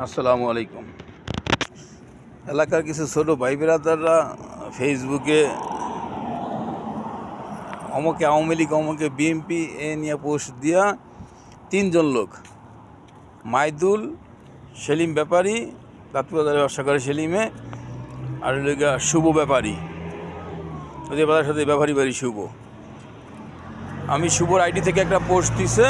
আসসালামু আলাইকুম। এলাকার কিছু ছোট ভাই ব্রাদাররা ফেসবুকে অমুকে আওয়ামী লীগ অমুকে বিএনপি এ নিয়ে পোস্ট দিয়া তিনজন লোক, মাইদুল, সেলিম ব্যাপারী, দাঁতপুরাদারে ব্যবসা করে সেলিমে, আর শুভ ব্যাপারী, ওদের বাজার সাথে ব্যাপারী বাড়ি শুভ। আমি শুভর আইডি থেকে একটা পোস্ট দিছে,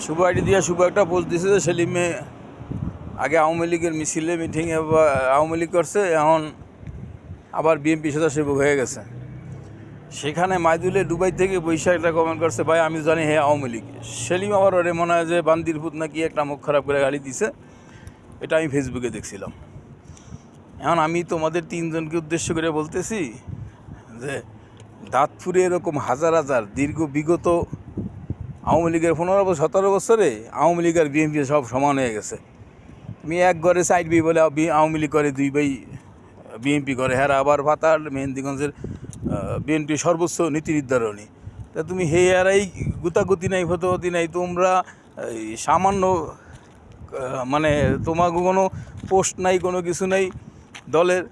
শুভ আইডি দিয়া শুভ একটা পোস্ট দিছে যে সেলিমে আগে আওয়ামী লীগের মিছিলে মিটিংয়ে আওয়ামী লীগ করছে, এখন আবার বিএনপি স্বেচ্ছাসেবক হয়ে গেছে। সেখানে মাইদুলে দুবাই থেকে বৈশাখ একটা কমেন্ট করছে, ভাই আমি জানি হ্যাঁ আওয়ামী লীগ। সেলিম আবার ওরে মনে হয় যে বান্দির ভূত নাকি একটা মুখ খারাপ করে গালি দিছে, এটা আমি ফেসবুকে দেখছিলাম। এখন আমি তোমাদের তিনজনকে উদ্দেশ্য করে বলতেছি যে দাঁতপুরে এরকম হাজার হাজার বিগত আওয়ামী লীগের 15-17 বছরে আওয়ামী লীগ আর বিএনপি সব সমান হয়ে গেছে। তুমি এক ঘরে সাইড বি বলে আওয়ামী লীগ করে, দুই ভাই বিএনপি করে, হ্যাঁ আবার ভাতার মেহেন্দিগঞ্জের বিএনপি সর্বোচ্চ নীতি নির্ধারণী। তা তুমি হে আর এই গুতাগুতি নাই, ফতোগতি নাই, তোমরা সামান্য মানে তোমাকে কোনো পোস্ট নাই, কোনো কিছু নাই দলের,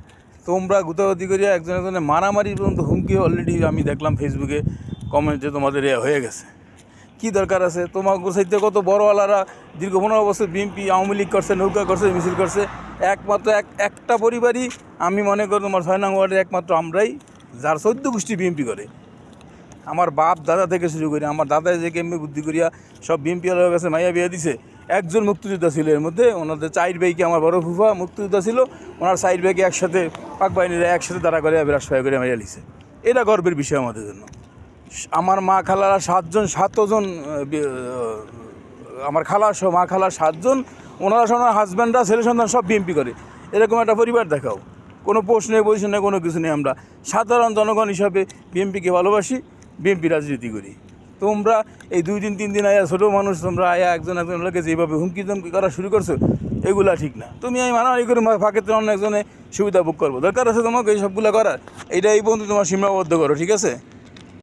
তোমরা গুতাগুতি করিয়া একজন একজনের মারামারি পর্যন্ত হুমকি অলরেডি আমি দেখলাম ফেসবুকে কমেন্টে তোমাদের হয়ে গেছে। কি দরকার আছে? তোমার গোসাইতে কত বড়ওয়ালারা দীর্ঘ 15 বছর বিএনপি আওয়ামী লীগ করছে, নৌকা করছে, মিছিল করছে, একমাত্র একটা পরিবারই আমি মনে করি তোমার 6 নং ওয়ার্ডের একমাত্র আমরাই, যার 14 গোষ্ঠী বিএনপি করে। আমার বাপ দাদা থেকে শুরু করি, আমার দাদাই যে কেমনি বুদ্ধি করিয়া সব বিএনপি ওয়ালার কাছে মাইয়া বিয়া দিছে। একজন মুক্তিযোদ্ধা ছিল এর মধ্যে, ওনাদের 4 ভাইকে, আমার বড় ফুফা মুক্তিযোদ্ধা ছিল, ওনার 4 ভাইকে একসাথে পাক বাহিনীরা একসাথে দাঁড়া করে বিরাট সহায় করে মাইয়া লিছে। এটা গর্বের বিষয় আমাদের জন্য। আমার মা খালারা 7জন, আমার খালা সহ মা খালার 7 জন, ওনারা সব হাজব্যান্ডরা ছেলে সন্তান সব বিএনপি করে। এরকম একটা পরিবার দেখাও। কোনো পোস্ট নেই, পজিশন নেই, কোনো কিছু নেই। আমরা সাধারণ জনগণ হিসাবে বিএনপিকে ভালোবাসি, বিএনপি রাজনীতি করি। তোমরা এই 2 দিন 3 দিন আয়া ছোটো মানুষ, তোমরা আয়া একজন লোকে যেভাবে হুমকি ধমকি করা শুরু করছো, এগুলা ঠিক না। তুমি আমি মারামারি করে ফাঁকে অন্য একজনে সুবিধা ভোগ করবো, দরকার আছে তোমাকে এই সবগুলো করার? এইটা এই পর্যন্ত তোমার সীমাবদ্ধ করো, ঠিক আছে?